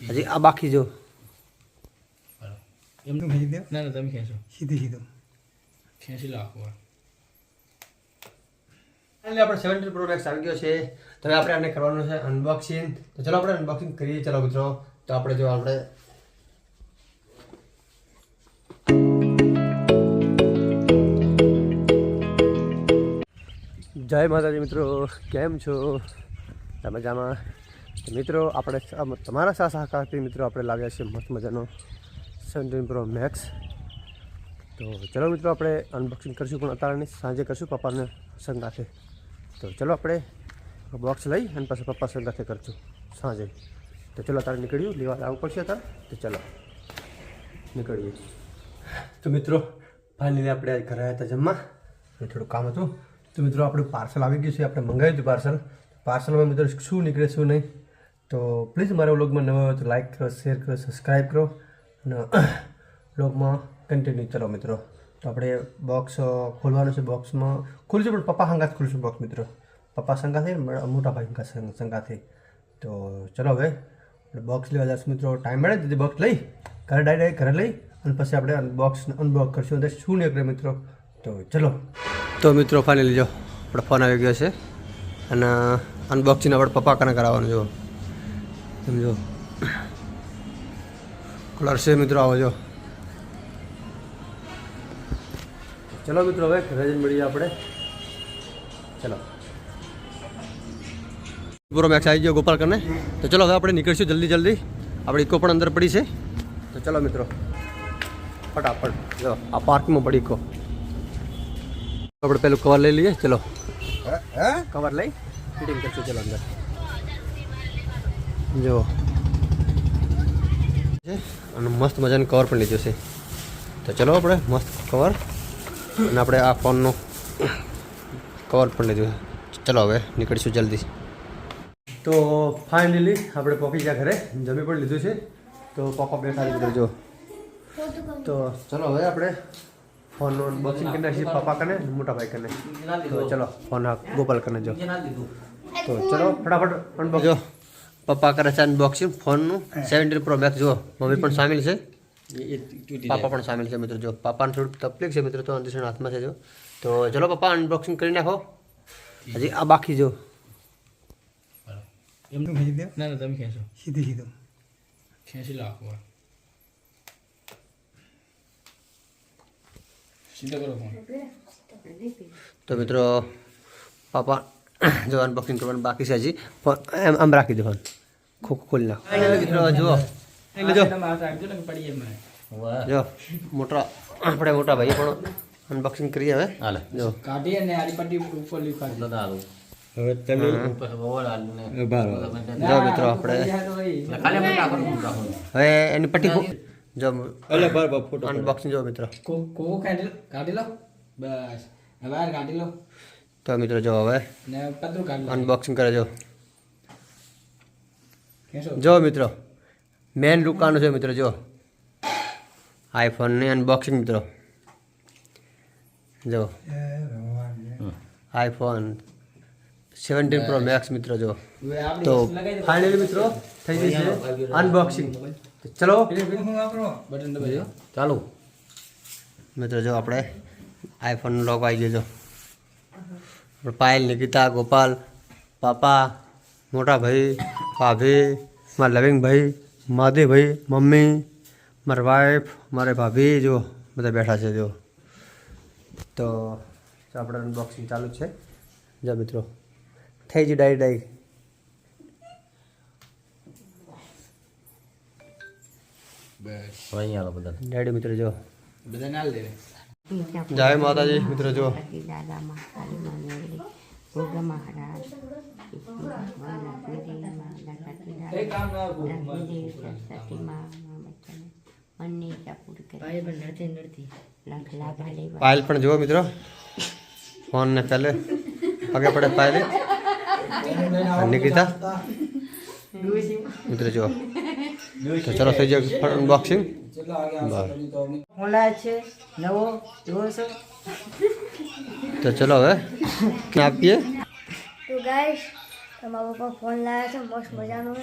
હજી આ બાકી જો એમ તો ખેંચી દે. ના ના તમે ખેંચો, સીધો ખેંચી લો આખું. એટલે આપણે 17 Pro Max આવી ગયો છે. તો હવે આપણે આને કરવાનું છે અનબોક્સિંગ. તો ચલો આપણે અનબોક્સિંગ કરીએ. ચલો મિત્રો, તો આપણે જો આપણે જય માતાજી મિત્રો, કેમ છો? મજામાં? મિત્રો આપણે તમારા સહકારથી મિત્રો આપણે લાવ્યા છીએ મસ્ત મજાનો 17 Pro Max. તો ચલો મિત્રો, આપણે અનબોક્સિંગ કરીશું, પણ અત્યારે સાંજે કરીશું પપ્પાને સંગાથે. તો ચલો આપણે બોક્સ લઈ અને પછી પપ્પા સંગાથે કરશું સાંજે. તો ચલો અત્યારે નીકળ્યું, લેવા આવવું પડશે અત્યારે. તો ચલો નીકળીએ. તો મિત્રો ફાઇનલી આપણે ઘરે આવ્યા હતા જમવા, થોડું કામ હતું. તો મિત્રો આપણું પાર્સલ આવી ગયું છે, આપણે મંગાવ્યું હતું પાર્સલ. પાર્સલમાં મિત્રો શું નીકળે શું નહીં, તો પ્લીઝ મારા વ્લોગમાં નવા હોય તો લાઈક કરો, શેર કરો, સબસ્ક્રાઈબ કરો અને વ્લોગમાં કન્ટિન્યુ. ચલો મિત્રો, તો આપણે બોક્સ ખોલવાનું છે. બોક્સમાં ખોલીશું, પણ પપ્પા સંગાથ ખોલીશું બોક્સ મિત્રો. પપ્પા સંગાથે, મોટા ભાઈ સંગાથે. તો ચલો હવે બોક્સ લેવા જશું મિત્રો. ટાઈમ મળે તો બોક્સ લઈ ડાયરેક્ટ ઘરે લઈ અને પછી આપણે બોક્સ અનબોક્સ કરશું, અંદર શું નીકળે મિત્રો. તો ચલો. તો મિત્રો ફાઇનલી જો આપણો ફોન આવી ગયો છે અને અનબોક્સિંગ આપણે પપ્પા કને કરાવવાનું જો. સમજો કલર છે મિત્રો, આવો જો. ચલો મિત્રો, હવે ઘરે જઈને મળીએ આપણે. ચલો Pro Max આવી ગયો ગોપાલ કરને. તો ચલો હવે આપણે નીકળીશું જલ્દી. આપણે ઇકો પણ અંદર પડી છે. તો ચલો મિત્રો ફટાફટ જો આ પાર્કિંગમાં પડી ઇકો. આપણે પેલું કવર લઈ લઈએ. ચલો કવર લઈ ફિટિંગ કરશું. ચલો અંદર જો, અને મસ્ત મજાનું કવર પણ લીધું છે. તો ચલો આપણે મસ્ત કવર અને આપણે આ ફોનનું કવર પણ લીધું છે. ચલો હવે નીકળીશું જલ્દી. તો ફાઇનલી આપણે પહોંચી ગયા ઘરે, જમી પણ લીધું છે. તો પપ્પા બેઠા લીધું જો. તો ચલો હવે આપણે ફોનનું અનબોક્સિંગ કરી નાખીએ પપ્પા કને, મોટા ભાઈ કને. તો ચલો ફોન ગોપાલ કને જો. તો ચલો ફટાફટ અનબોક્સ જો. પપ્પા કરે છે અનબોક્સિંગ ફોનનું 17 Pro Max. જો મમ્મી પણ સામેલ છે, પાપા પણ સામેલ છે મિત્રો. જો પાપાને થોડું તકલીફ છે મિત્રો, તો અંદરના હાથમાં છે જો. તો ચલો પપ્પા અનબોક્સિંગ કરી નાખો. હજી આ બાકી જો. એમ તો ખેંચી દે. ના ના તમે ખેંચો, સીધો ખેંચી લો આખું. સીધો કરો ફોન. તો મિત્રો પાપા જો અનબોક્સિંગ કરવાનું બાકી છે હજી. ફોન એમ આમ રાખી દો, ફોન ખોલી નાખો. મિત્રો જુઓ જો મોટા આપણે મોટા ભાઈ પણ અનબોક્સિંગ કરીએ હવે. જો કાઢી અને આરી પટ્ટી ઉપર લીખાડી દાદા. હવે તમે જો મિત્રો આપણે હવે એની પટ્ટી જો ફોટો અનબોક્સિંગ જો મિત્રો. કો કાઢી લો બસ. હવે આ કાઢી લો. તો મિત્રો જો હવે ને પતરું કાઢી લો. અનબોક્સિંગ કરે જો. ખેંચો. જો મિત્રો મેન દુકાન છે મિત્રો. જો આઈફોનની અનબોક્સિંગ મિત્રો. જો આઈફોન 17 Pro Max મિત્રો. જો તો ફાઇનલી મિત્રો થઈ ગઈ છે અનબોક્સિંગ. ચલો બટન દબાજો. ચાલો મિત્રો. જો આપણે આઈફોન લોક આવી ગયો. જો આપણે પાયલ, નિકિતા, ગોપાલ, પાપા, મોટા ભાઈ, ભાભી, મારા લવિંગ ભાઈ, માધી ભાઈ, મમ્મી, મારા વાઈફ, મારે ભાભી જો બધા બેઠા છે જો. તો આપણે અનબોક્સિંગ ચાલુ જ છે. જો મિત્રો થઈ ગઈ ડાઈ બસ ડાયડી મિત્રો. જો બધા ના લે. જય માતાજી મિત્રો. જો કઈ કામ ના પાયલ પણ જુઓ મિત્રો. ફોન ને પહેલે પગે પડે પાયલ. નિકિતા મિત્રો જો. તો ચલો થઈ જાય અનબોક્સિંગ. ઓલા છે નવો જોવો છો. તો ચલો હવે આપીએ. તો ગાઈસ તમારા પપ્પા ફોન લાવ્યા છે મસ્ત મજાનો.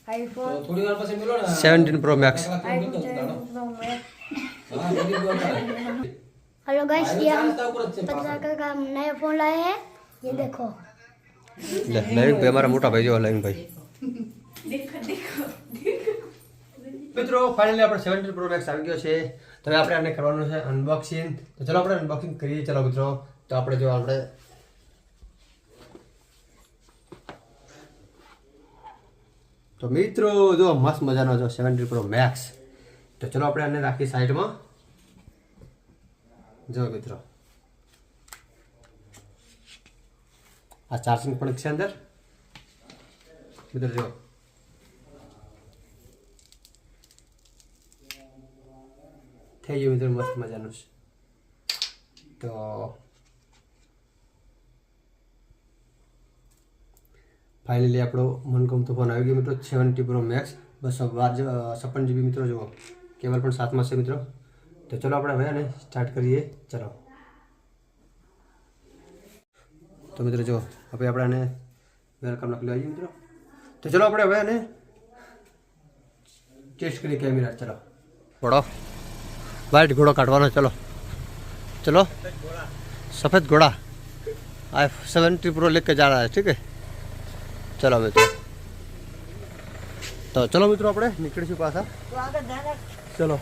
આઈફોન તો થોડી વાર પછી મિલો ને 17 Pro Max. IPhone 17 Pro Max। હા બધી બોલ हेलो गाइस, ये हम रस्ता ઉપર જ છે 50,000 का नया फोन लाए हैं। ये देखो, લે લવિંગ ભાઈ અમારા મોટા ભાઈ જેવા લવિંગ ભાઈ મિત્રો ફાઇનલી આપણે 17 Pro Max આવી ગયો છે. તો હવે આપણે આને કરવાનું છે અનબોક્સિંગ. તો ચલો આપણે અનબોક્સિંગ કરીએ. ચલો મિત્રો, તો આપણે જો આપણે તો મિત્રો જો મસ્ત મજાનો જો 17 Pro Max. તો ચલો આપણે આને રાખી સાઈડમાં. જો મિત્રો આ ચાર્જિંગ પણ છે અંદર મિત્રો. જો થઈ ગયું મિત્રો, મસ્ત મજાનું છે. તો ફાઇનલી આપણો મનગમતો ફોન આવી ગયો મિત્રો, 70 Pro Max 256 GB મિત્રો. જુઓ કેબલ પણ સાથમાં છે મિત્રો. તો ચલો આપણે હવે આને સ્ટાર્ટ કરીએ. ચલો તો મિત્રો જો હવે આપણે આને વેલકમ લખી લઈએ મિત્રો. તો ચલો આપણે હવે આને ટેસ્ટ કરીએ કેમેરા. ચલો ઘોડો वाइट घोड़ा काटवाना. चलो चलो सफ़ेद घोड़ा आई 70 Pro लेके जा रहा है. ठीक है, चलो मित्रों. तो चलो मित्रों આપણે નીકળીશું પાછા. तो આગળ ધ્યાન રાખ। ચલો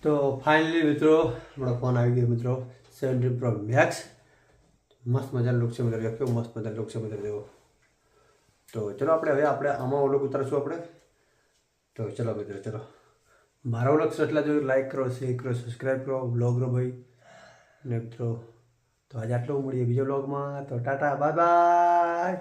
તો ફાઇનલી મિત્રો આપણો ફોન આવી ગયો મિત્રો, 17 Pro Max. મસ્ત મજાનો લુક છે મિત્રો. કેવો મસ્ત મજાનો લુક છે મિત્રો. જેવો તો ચલો આપણે હવે આમાં ઓલો ઉતારશું આપણે. તો ચલો મિત્રો, ચલો મારો વ્લોગ એટલા જો લાઈક કરો, શેર કરો, સબસ્ક્રાઈબ કરો, બ્લોગ રો ભાઈ ને મિત્રો. તો આજે આટલું મળીએ બીજો વ્લોગમાં. તો ટાટા બાય બાય.